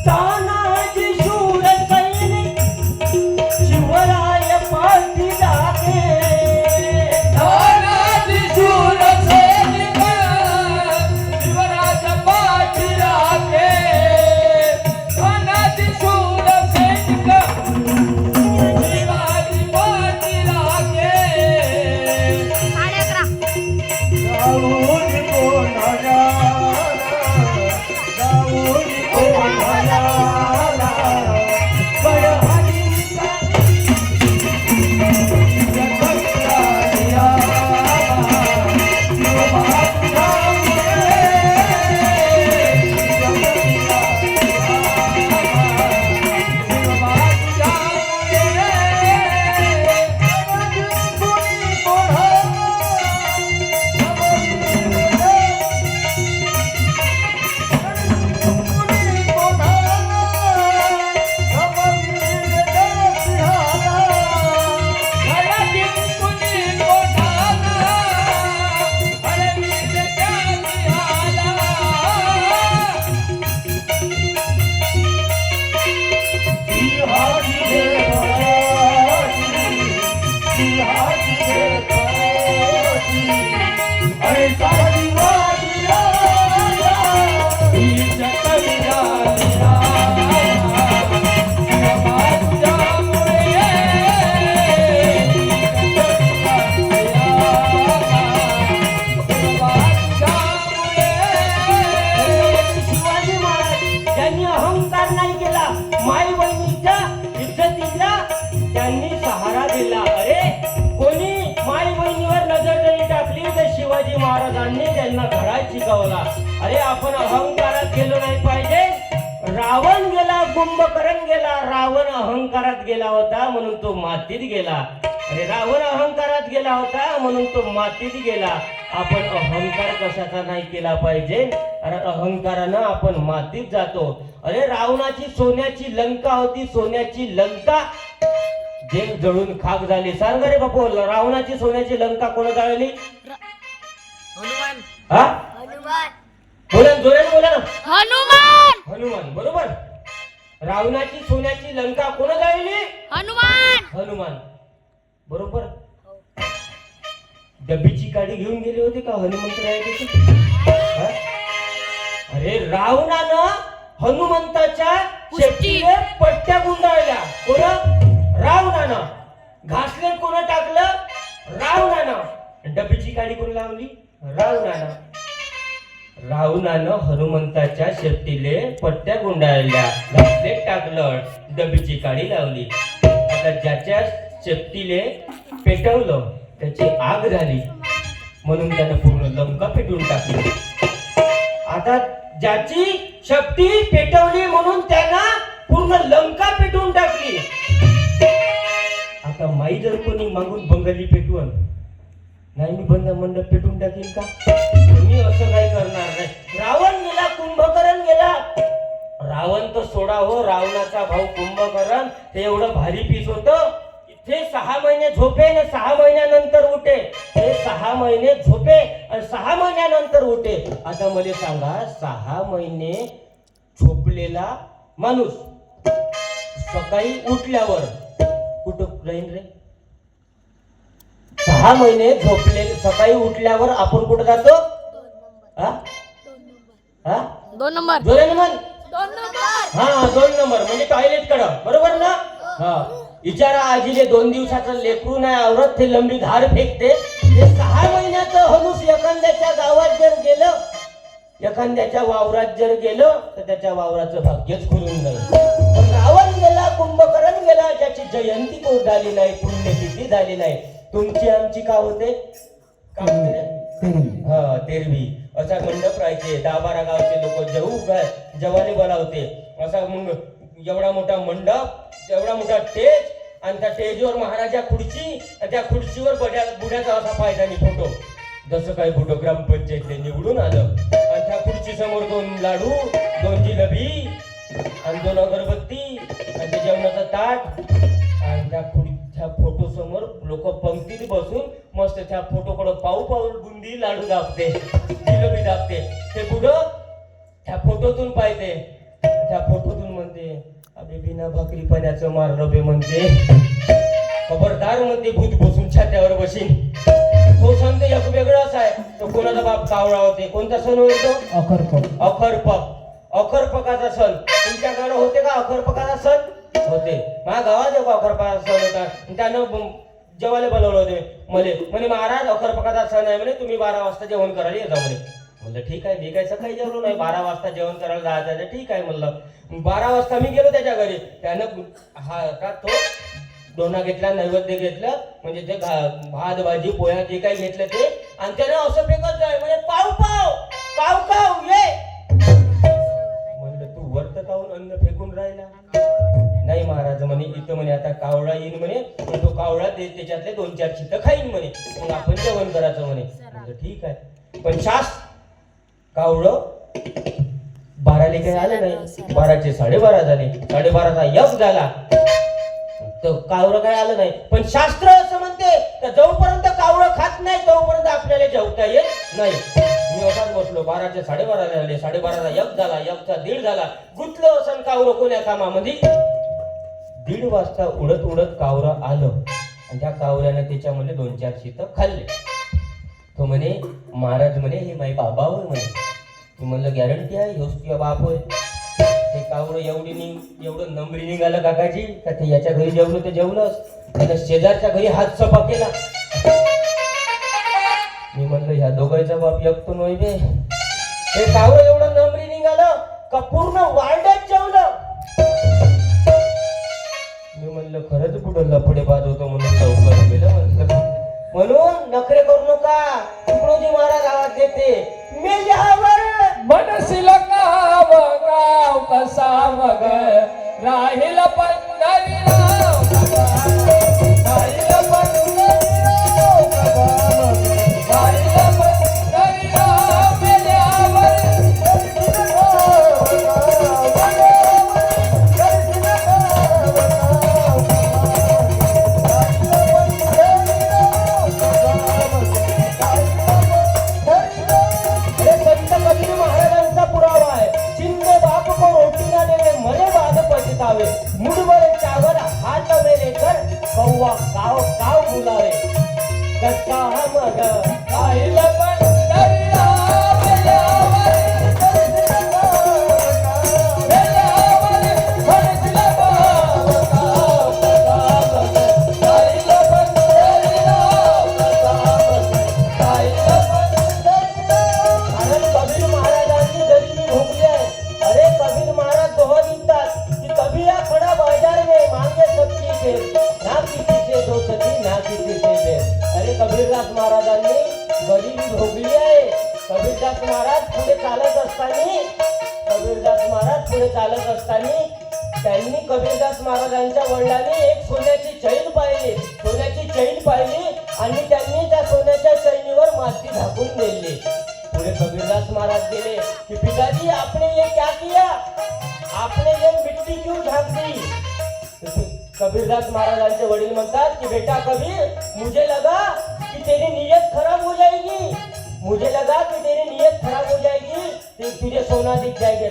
तानाजी शूर सैनिक शिवराय पाठी लागे तानाजी शूर सैनिक शिवराज पाठी लागे तानाजी शूर सैनिक शिवाजी पाठी लागे जाऊन कोणाला जाऊन कोणाला बळहरीचा शिवाजी महाराजांनी त्यांना धडा शिकवला. अरे आपण अहंकारात गेलो नाही पाहिजे. रावण गेला, कुंभकर्ण गेला, रावण अहंकारात गेला होता म्हणून तो मातीत गेला. अरे रावण अहंकारात गेला होता म्हणून तो मातीत गेला. आपण अहंकार कशाचा नाही केला पाहिजे. अरे अहंकारानं आपण मातीत जातो. अरे रावणाची सोन्याची लंका होती, सोन्याची लंका जे जळून खाक झाली. सांग रे बापू, रावणाची सोन्याची लंका कोण जाळली? हनुमान. हा हनुमान. बोला जोराने बोला ना. हनुमान. हनुमान बरोबर. रावणाची सोन्याची लंका कोण जाळली? हनुमान. हनुमान बरोबर. डब्बीची काडी घेऊन गेले होते का हनुमंतरायाची? अरे रावणानं हनुमंताच्या शेपटीवर पट्ट्या गुंडाळल्या. कोण? रावणानं. घासले कोण टाकलं? रावणानं. डब्बीची काडी कोण लावली? रावणानं. रावणानं हनुमंताच्या शेपटीले पट्ट्या गुंडाळल्या, घासले टाकलं, डब्बीची काडी लावली. आता ज्याच्या शेपटीले पेटवलं त्याची आग झाली म्हणून त्यानं पूर्ण लंका पेटवून टाकली. आता ज्याची शेपटी पेटवली म्हणून त्यानं पूर्ण लंका पेटवून टाकली. आता माई जर कोणी मागून बंगाली पेटवून नाही, मी बंद मंडप पेटून टाकील का? मी असं काही करणार नाही. रावण गेला, कुंभकर्ण गेला. रावण तर सोडा हो, रावणाचा भाऊ कुंभकर्ण ते एवढं भारी पीस होतं. ते 6 महिने झोपे आणि 6 महिन्यानंतर उठे. ते 6 महिने झोपे आणि 6 महिन्यानंतर उठे. आता मला सांगा, 6 महिने झोपलेला माणूस सकाळी उठल्यावर कुठं जाईन रे? 6 महिने झोपले सकाळी उठल्यावर आपण कुठं जातो? 2 नंबर. जोराने म्हण. 2 नंबर. हा 2 नंबर म्हणजे टॉयलेट कडं, बरोबर ना? हा. विचारा आजीले 2 दिवसाचं लेकरू नाही आवरत, ते लंबी धार फेकते. ते 6 महिन्याचं हनुस एखाद्याच्या गावात जर गेलं, एखाद्याच्या वावरात जर गेलं तर त्याच्या वावराचं भाग्यच खुलून जाईल. पण रावण गेला, कुंभकर्ण गेला, ज्याची जयंती कोण झाली नाही, पुण्यतिथी झाली नाही. तुमची आमची का होते? तेरवी असा मंडप राहायचे. 10-12 गावचे लोक जवाने बोलावते. असा मग एवढा मोठा मंडप, एवढा मोठा स्टेज, आणि त्या स्टेजवर महाराजा खुर्ची, त्या खुर्चीवर बुड्याचा असा पायदानी फोटो. जसं काही फोटो ग्रामपंचायतले निवडून आलं, आणि त्या खुर्ची समोर 2 लाडू, 2 जिलेबी आणि 2 अगरबत्ती आणि ते जेवणाचं ताट. आणि त्या फोटो समोर लोक पंक्तीत बसून मस्त त्या फोटोकडे पाऊ बुंदी लाडू दाबते, जिलेबी दाबते. ते पुढं त्या फोटोतून पाहते त्या फोटोतून म्हणते अबे बिना भाकरी पाण्याचं मारलं बे म्हणते. खबरदार म्हणते भूत बसून छात्यावर बशीन. तो सण ते एक वेगळाच आहे. तो कोणाचा बाप कावळा होते. कोणता सण होईल तो? अखरपक. अखरपकाचा सण तुमच्याकडे होते का? अखरपकाचा सण होते. माझ्या गावात एक अखरपकाचा सण होता. त्यानं जेवायला बोलवलं होते मले. म्हणे महाराज अखरपकाचा सण आहे म्हणे, तुम्ही 12 वाजता जेवण करायला ये जा म्हणे. म्हणलं ठीक आहे. मी काय सकाळी जेवलो नाही. 12 वाजता जेवण करायला जायचं. ठीक आहे म्हणलं. 12 वाजता मी गेलो त्याच्या घरी. त्यानं हा का तो डोना घेतला, नैवेद्य घेतलं, म्हणजे ते भात भाजी पोळ्या जे काही घेतलं ते, आणि त्यानं असं फेकत जाय म्हणजे पाव पाव काव काव ये. म्हणलं तू वर्त काऊन अन्न फेकून राहिला? नाही महाराज म्हणे इथं म्हणे आता कावळा येईन म्हणे, तो कावळा त्याच्यातले 2-4 चित्त खाईन म्हणे, मग आपण जेवण करायचं म्हणे. म्हणलं ठीक आहे. पण शास्त्र कावळं 12 काही आलं नाही. 12चे 12:30 झाले. 12:30चा यज्ञ झाला तर कावळं काय आलं नाही. पण शास्त्र असं म्हणते तर जोपर्यंत कावळं खात नाही तोपर्यंत आपल्याला जेवता येत नाही. मी असाच बसलो. 12चे 12:30 झाले. 12:30चा यज्ञ झाला. यज्ञचा 1:30 झाला. गुतलं असं कावळं कोण्या कामामध्ये. 1:30 वाजता उडत उडत कावळं आलं आणि त्या कावळ्याने त्याच्यामध्ये 2-4 शीत खाल्ले. तो म्हणे महाराज म्हणे हे माझे बाबा होय म्हणे. मी म्हणलं गॅरंटी आहे ह्योच तुझा बाप होय. ते कावळं एवढं नंबरी निघालं काकाजी का ते याच्या घरी जेवलं ते जेवलंच. त्यानं शेजारच्या घरी हात सपा केला. मी म्हणलं ह्या दोघांचा बाप एकतो नव्हे बे. ते कावळं एवढं नंबरी निघालं का पूर्ण वार्डात जेवलं. मी म्हणलं खरंच कुठं लफडे बाद होतो म्हणून चौकात गेलं म्हणलं. म्हणून नखरे करू नका. तुकडोजी महाराज आवाज देते मेल्यावर मनशील गाव गाव कसा मग राहिल पंढरीराव राहिल पंढरीराव राहिल पंढरीराव मेल्यावर मुडवर चावल हात मेले कर कौवा काव काव बुलावे कसा मग राहिल पंढरीराव मेल्यावर मनशील गाव गाव कसा मग राहिल पंढरीराव राहिल पंढरीराव. कारण कबीर महाराजांची गरिबी भोगली आहे. अरे कबीर महाराज दोहा लिखतात की कबीरा खड़ा बाजार में मांगे सबकी फेर ना किसी से दोस्ती ना किसी से बेर. अरे कबीरदास महाराजांनी गरिबी भोगली आहे. कबीरदास महाराज पुढे चालत असताना त्यांनी कबीरदास महाराजांच्या वडिलांनी एक सोन्याची चैन पाहिली आणि त्यांनी त्या सोन्याच्या चैनीवर माती झाकून दिली. पुढे कबीरदास महाराज गेले कि पिताजी आपने ये क्या किया, आपने ये मिट्टी क्यों झाक दी. कबीरदास महाराजांचे वडील म्हणतात की बेटा कबीर मुझे लगा कि तेरी नीयत खराब हो जाएगी. ते तुझे सोना दिख जाएगा.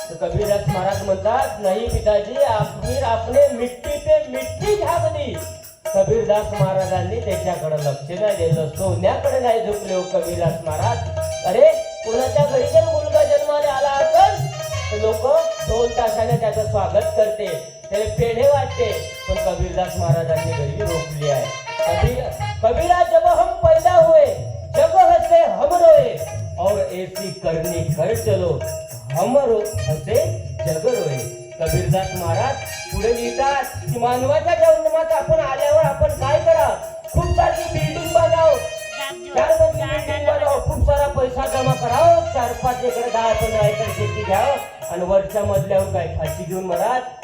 तो कबीरदास महाराज म्हणतात नहीं पिताजी फिर आपने मिट्टी पे मिट्टी झाक दी. कबीरदास महाराजांनी त्याच्याकडे लक्ष नाही दिलं. सोन्याकडे नाही झुकले हो कबीरदास महाराज. अरे कोणाच्या घरी जर मुलगा जन्माला आला असेल तर लोक ढोल ताशाने त्याचं स्वागत करते, त्याला पेढे वाटते. पण कबीरदास महाराजांनी गरिबी रोखली आहे. कबीरा जब हम पैदा हुए जग हसे हम रोए और ऐसी करनी कर चलो हम हसे जग रोए. कबीरदास महाराज पुढे लिहितात की मानवाच्या जन्मात आपण आल्यावर आपण काय करा, खूप सारी बिल्डिंग बनाव, 4 मजली बिल्डिंग बनाव, खूप सारा पैसा जमा कराव, 4-5 एकर 10 एकर शेती घ्यावं आणि वरच्या मजल्यावर काय फाशी घेऊन मरात